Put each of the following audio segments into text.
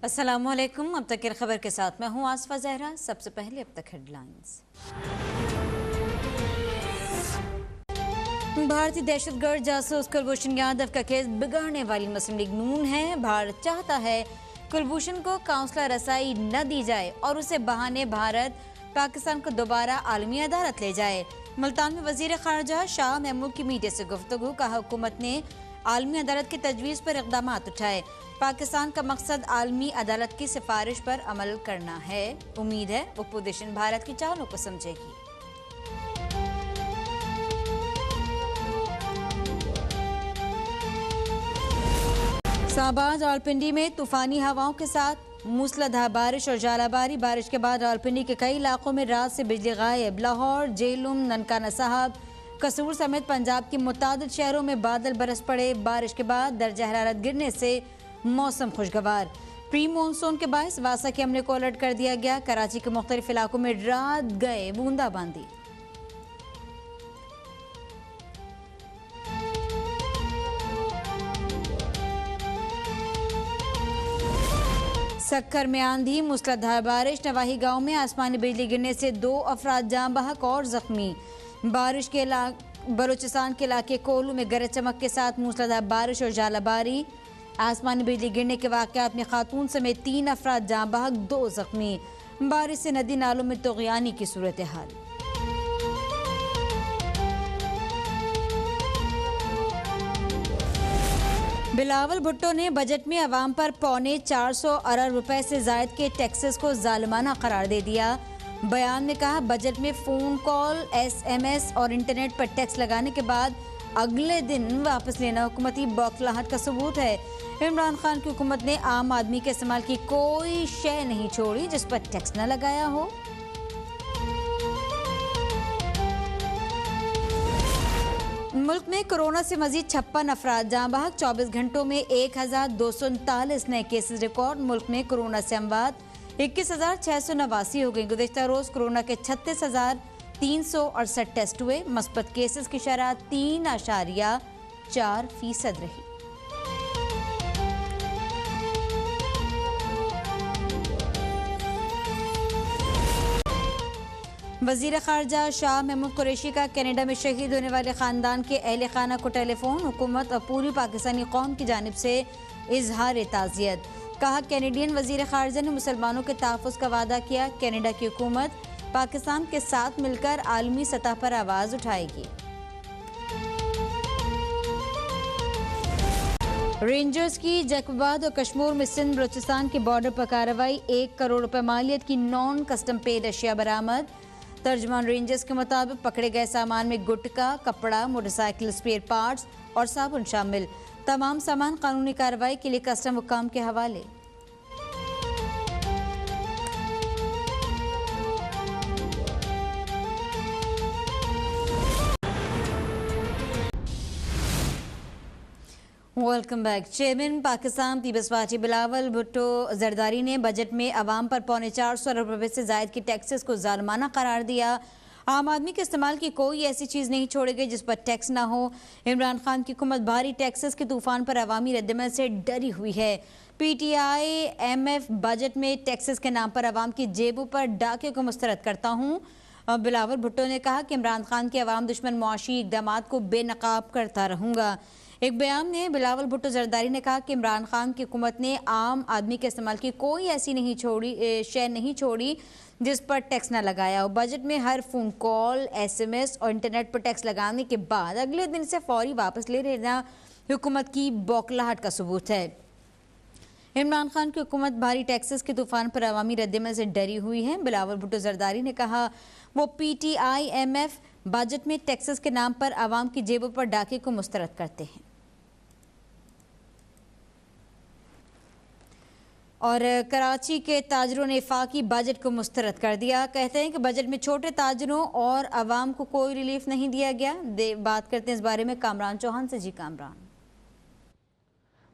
السلام علیکم، اب تک کی خبر کے ساتھ میں ہوں آصفہ زہرا۔ سب سے پہلے اب تک ہیڈ لائنز۔ بھارتی دہشت گرد جاسوس کلبھوشن یادو کا کیس بگاڑنے والی مسلم لیگ نون ہے۔ بھارت چاہتا ہے کلبھوشن کو کونسلر رسائی نہ دی جائے اور اسے بہانے بھارت پاکستان کو دوبارہ عالمی عدالت لے جائے۔ ملتان میں وزیر خارجہ شاہ محمود کی میڈیا سے گفتگو، کہا حکومت نے عالمی عدالت کی تجویز پر اقدامات اٹھائے۔ پاکستان کا مقصد عالمی عدالت کی سفارش پر عمل کرنا ہے۔ امید ہے اپوزیشن بھارت کی چالوں کو سمجھے گی۔ شاہباز راولپنڈی میں طوفانی ہواؤں کے ساتھ موسلادھار بارش اور ژالہ باری۔ بارش کے بعد راولپنڈی کے کئی علاقوں میں رات سے بجلی غائب۔ لاہور، جہلم، ننکانہ صاحب، قصور سمیت پنجاب کے متعدد شہروں میں بادل برس پڑے۔ بارش کے بعد درجہ حرارت گرنے سے موسم خوشگوار۔ پری مونسون کے باعث واسا کے عملے کو الرٹ کر دیا گیا۔ کراچی کے مختلف علاقوں میں رات گئے بوندا باندی۔ سکھر میں آندھی، موسلادھار بارش، نواحی گاؤں میں آسمانی بجلی گرنے سے 2 افراد جاں بحق اور زخمی۔ بارش کے بلوچستان کے علاقے کولو میں گرج چمک کے ساتھ موسلادھار بارش اور ژالہ باری۔ آسمانی بجلی گرنے کے واقعات میں خاتون سمیت 3 افراد جاں بحق، 2 زخمی۔ بارش سے ندی نالوں میں طغیانی کی صورتحال۔ بلاول بھٹو نے بجٹ میں عوام پر 450 ارب روپے سے زائد کے ٹیکسز کو ظالمانہ قرار دے دیا۔ بیان میں کہا، بجٹ میں فون کال، SMS اور انٹرنیٹ پر ٹیکس لگانے کے بعد اگلے دن واپس لینا حکومتی بوکھلاہٹ کا ثبوت ہے۔ عمران خان کی حکومت نے عام آدمی کے استعمال کی کوئی شے نہیں چھوڑی جس پر ٹیکس نہ لگایا ہو۔ ملک میں کورونا سے مزید 56 افراد جاں بحق، 24 گھنٹوں میں 1239 نئے کیسز ریکارڈ۔ ملک میں کورونا سے اموات 21,689 ہو گئی۔ گزشتہ روز کورونا کے 36,368 ٹیسٹ ہوئے۔ مثبت کیسز کی شرح 3.4% رہی۔ وزیر خارجہ شاہ محمود قریشی کا کینیڈا میں شہید ہونے والے خاندان کے اہل خانہ کو ٹیلی فون۔ حکومت اور پوری پاکستانی قوم کی جانب سے اظہار تعزیت۔ کہا، کینیڈین وزیر خارجہ نے مسلمانوں کے تحفظ کا وعدہ کیا۔ کینیڈا کی حکومت پاکستان کے ساتھ مل کر عالمی سطح پر آواز اٹھائے گی۔ رینجرز کی جیکوباد اور کشمور میں سندھ بلوچستان کے بارڈر پر کارروائی۔ 1 کروڑ روپے مالیت کی نان کسٹم پیڈ اشیاء برآمد۔ ترجمان رینجرز کے مطابق پکڑے گئے سامان میں گٹکا، کپڑا، موٹر سائیکل اسپیئر پارٹس اور صابن شامل۔ تمام سامان قانونی کارروائی کے لیے کسٹم حکام کے حوالے۔ Welcome back. Chairman Pakistan Peoples Party Bilawal Bhutto Zardari نے بجٹ میں عوام پر 450 ارب روپے سے زائد کے ٹیکسز کو ظالمانہ قرار دیا۔ عام آدمی کے استعمال کی کوئی ایسی چیز نہیں چھوڑی گئی جس پر ٹیکس نہ ہو۔ عمران خان کی حکومت بھاری ٹیکسز کے طوفان پر عوامی ردعمل سے ڈری ہوئی ہے۔ PTI-MF بجٹ میں ٹیکسز کے نام پر عوام کی جیبوں پر ڈاکے کو مسترد کرتا ہوں۔ بلاول بھٹو نے کہا کہ عمران خان کے عوام دشمن معاشی اقدامات کو بے نقاب کرتا رہوں گا۔ ایک بیان میں بلاول بھٹو زرداری نے کہا کہ عمران خان کی حکومت نے عام آدمی کے استعمال کی کوئی ایسی شے نہیں چھوڑی جس پر ٹیکس نہ لگایا ہو۔ بجٹ میں ہر فون کال، SMS اور انٹرنیٹ پر ٹیکس لگانے کے بعد اگلے دن سے فوری واپس لے لینا حکومت کی بوکھلاہٹ کا ثبوت ہے۔ عمران خان کی حکومت بھاری ٹیکسز کے طوفان پر عوامی ردعمل سے ڈری ہوئی ہے۔ بلاول بھٹو زرداری نے کہا، وہ PTI-MF بجٹ میں ٹیکسز کے نام پر عوام کی جیبوں پر ڈاکے کو مسترد کرتے ہیں۔ اور کراچی کے تاجروں نے وفاقی بجٹ کو مسترد کر دیا۔ کہتے ہیں کہ بجٹ میں چھوٹے تاجروں اور عوام کو کوئی ریلیف نہیں دیا گیا۔ بات کرتے ہیں اس بارے میں کامران چوہان سے۔ جی کامران۔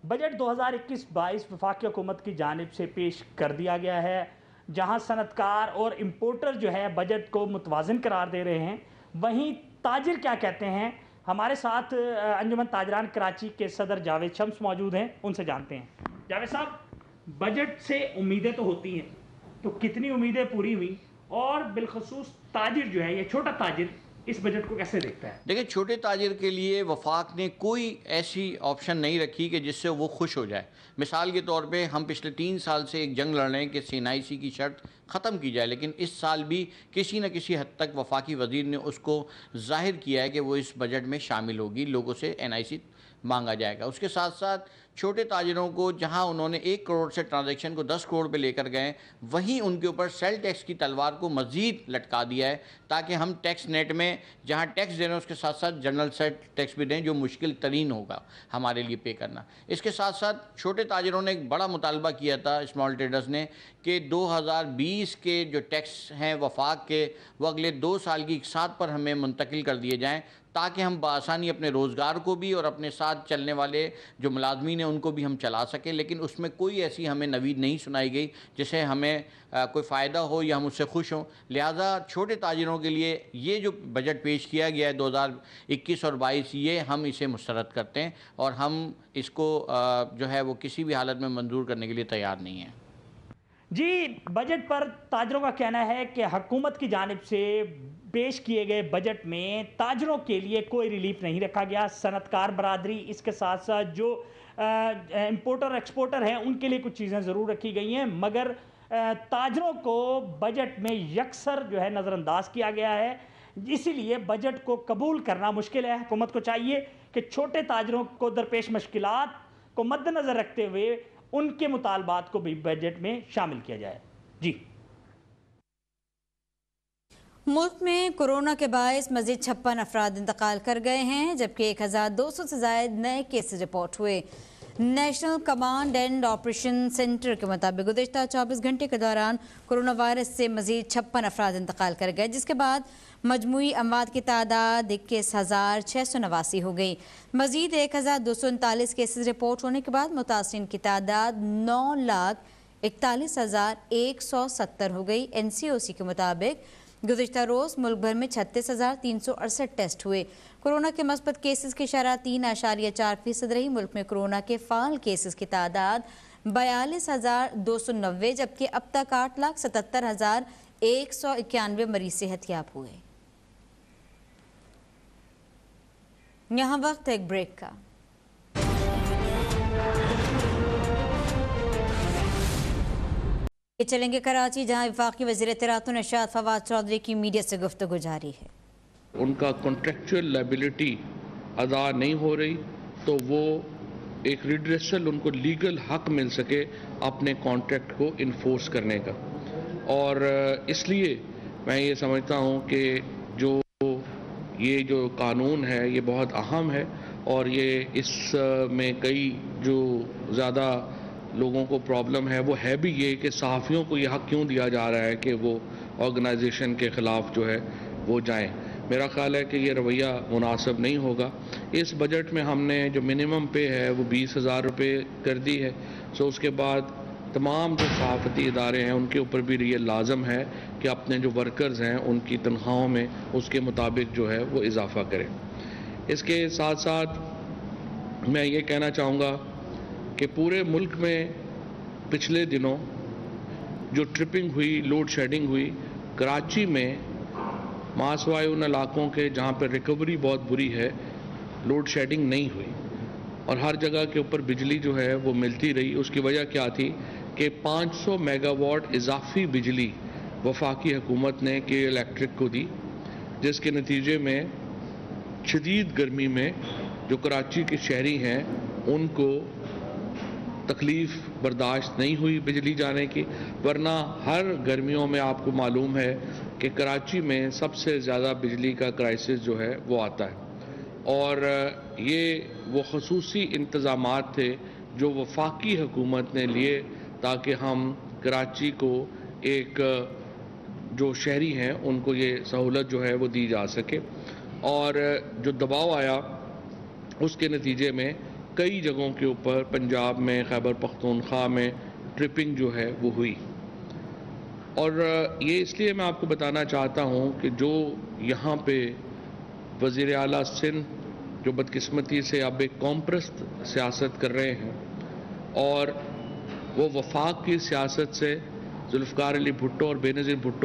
بجٹ 2021-22 وفاقی حکومت کی جانب سے پیش کر دیا گیا ہے، جہاں صنعت کار اور امپورٹر جو ہے بجٹ کو متوازن قرار دے رہے ہیں، وہیں تاجر کیا کہتے ہیں؟ ہمارے ساتھ انجمن تاجران کراچی کے صدر جاوید شمس موجود ہیں، ان سے جانتے ہیں۔ جاوید صاحب، बजट से उम्मीदें तो होती हैं, तो कितनी उम्मीदें पूरी हुई और बिलखसूस ताजिर जो है, ये छोटा ताजिर इस बजट को कैसे देखता है? देखिए, छोटे ताजिर के लिए वफाक ने कोई ऐसी ऑप्शन नहीं रखी कि जिससे वो खुश हो जाए। मिसाल के तौर पे हम पिछले 3 साल से एक जंग लड़ रहे हैं कि CNIC की शर्त ख़त्म की जाए, लेकिन इस साल भी किसी न किसी हद तक वफाकी वज़ीर ने उसको ज़ाहिर किया है कि वो इस बजट में शामिल होगी, लोगों से NIC मांगा जाएगा। उसके साथ साथ छोटे ताजिरों को जहां उन्होंने 1 करोड़ से ट्रांजैक्शन को 10 करोड़ पे लेकर गए, वहीं उनके ऊपर सेल टैक्स की तलवार को मज़ीद लटका दिया है, ताकि हम टैक्स नेट में जहां टैक्स दे रहे हैं उसके साथ साथ जनरल सेल टैक्स भी दें, जो मुश्किल तरीन होगा हमारे लिए पे करना। इसके साथ साथ छोटे ताजिरों ने एक बड़ा मुतालबा किया था, स्मॉल ट्रेडर्स ने, कि 2020 के जो टैक्स हैं वफाक के, वो अगले 2 साल की इकसात पर हमें मुंतकिल कर दिए जाएँ, ताकि हम बआसानी अपने रोज़गार को भी और अपने साथ चलने वाले जो मुलाजमीन हैं उनको भी हम चला सकें। लेकिन उसमें कोई ऐसी हमें नवीद नहीं सुनाई गई जिससे हमें कोई फ़ायदा हो या हम उससे खुश हों। लिहाजा छोटे ताजिरों के लिए ये जो बजट पेश किया गया है 2021 और 22, ये हम इसे मुस्तरद करते हैं और हम इसको जो है वो किसी भी हालत में मंजूर करने के लिए तैयार नहीं हैं। जी, बजट पर ताजरों का कहना है कि हुकूमत की जानिब से पेश किए गए बजट में ताजरों के लिए कोई रिलीफ नहीं रखा गया। सनतकार बरादरी, इसके साथ साथ जो इंपोर्टर एक्सपोर्टर हैं, उनके लिए कुछ चीज़ें ज़रूर रखी गई हैं, मगर ताजरों को बजट में यकसर जो है नज़रअंदाज किया गया है। इसीलिए बजट को कबूल करना मुश्किल है। हुकूमत को चाहिए कि छोटे ताजरों को दरपेश मुश्किलात को मद्देनज़र रखते हुए उनके मुतालबात को भी बजट में शामिल किया जाए। जी, मुल्क में कोरोना के बायस मज़ीद 56 अफराद इंतकाल कर गए हैं, जबकि 1200 से ज़ायद नए केसेस रिपोर्ट हुए। National command and operation centre के मुताबिक गुज़िश्ता 24 घंटे के दौरान कोरोना वायरस से मज़ीद 56 अफराद इंतकाल कर गए, जिसके बाद मजमूई अमवात की तादाद 21,689 हो गई। मज़ीद 1,239 केसेस रिपोर्ट होने के बाद मुतासिरीन की तादाद 9,41,170 हो गई। NCOC के मुताबिक गुज़िश्ता रोज़ मुल्क भर में 36,368 टेस्ट हुए। कोरोना के मस्बत केसेस की शरह 3.4% रही। मुल्क में कोरोना के फ़ाल केसेस की तादाद 42,290, जबकि अब तक 8,77,191 मरीज सेहतयाब हुए। यहाँ वक्त एक ब्रेक का। चलेंगे कराची, जहाँ वफाकी वज़ीर इत्तलाआत इरशाद फवाद चौधरी की मीडिया से गुफ्तगू जारी है। उनका कॉन्ट्रेक्चुअल लायबिलिटी अदा नहीं हो रही तो वो एक रिड्रेसल, उनको लीगल हक मिल सके अपने कॉन्ट्रैक्ट को इन्फोर्स करने का। और इसलिए मैं ये समझता हूँ कि ये जो कानून है ये बहुत अहम है और ये इसमें कई जो ज़्यादा लोगों को प्रॉब्लम है वो है भी ये कि सहाफ़ियों को यह हक क्यों दिया जा रहा है कि वो ऑर्गेनाइजेशन के ख़िलाफ़ जो है वो जाएं। मेरा ख्याल है कि ये रवैया मुनासिब नहीं होगा। इस बजट में हमने जो मिनिमम पे है वो 20,000 रुपये कर दी है। सो उसके बाद तमाम जो सहाफ़ती इदारे हैं उनके ऊपर भी ये लाजम है कि अपने जो वर्कर्स हैं उनकी तनख्वाहों में उसके मुताबिक जो है वो इजाफ़ा करें। इसके साथ साथ मैं ये कहना चाहूँगा कि पूरे मुल्क में पिछले दिनों जो ट्रिपिंग हुई, लोड शेडिंग हुई, कराची में मासवाई उन इलाकों के जहाँ पर रिकवरी बहुत बुरी है, लोड शेडिंग नहीं हुई और हर जगह के ऊपर बिजली जो है वो मिलती रही। उसकी वजह क्या थी कि 500 मेगावाट इजाफी बिजली वफाकी हुकूमत ने के इलेक्ट्रिक को दी, जिसके नतीजे में शदीद गर्मी में जो कराची के शहरी हैं उनको तकलीफ़ बर्दाश्त नहीं हुई बिजली जाने की। वरना हर गर्मियों में आपको मालूम है कि कराची में सबसे ज़्यादा बिजली का क्राइसिस जो है वो आता है और ये वो ख़ुसूसी इंतज़ामात थे जो वफाकी हुकूमत ने लिए ताकि हम कराची को एक जो शहरी हैं उनको ये सहूलत जो है वो दी जा सके। और जो दबाव आया उसके नतीजे में कई जगहों के ऊपर पंजाब में, खैबर पख्तूनख्वा में ट्रिपिंग जो है वो हुई। और ये इसलिए मैं आपको बताना चाहता हूँ कि जो यहाँ पे वज़ीर आला सिंध जो बदकिस्मती से अब एक कॉम्प्रेस सियासत कर रहे हैं और وہ وفاق کی سیاست سے ذوالفقار علی بھٹو اور بے نظیر بھٹو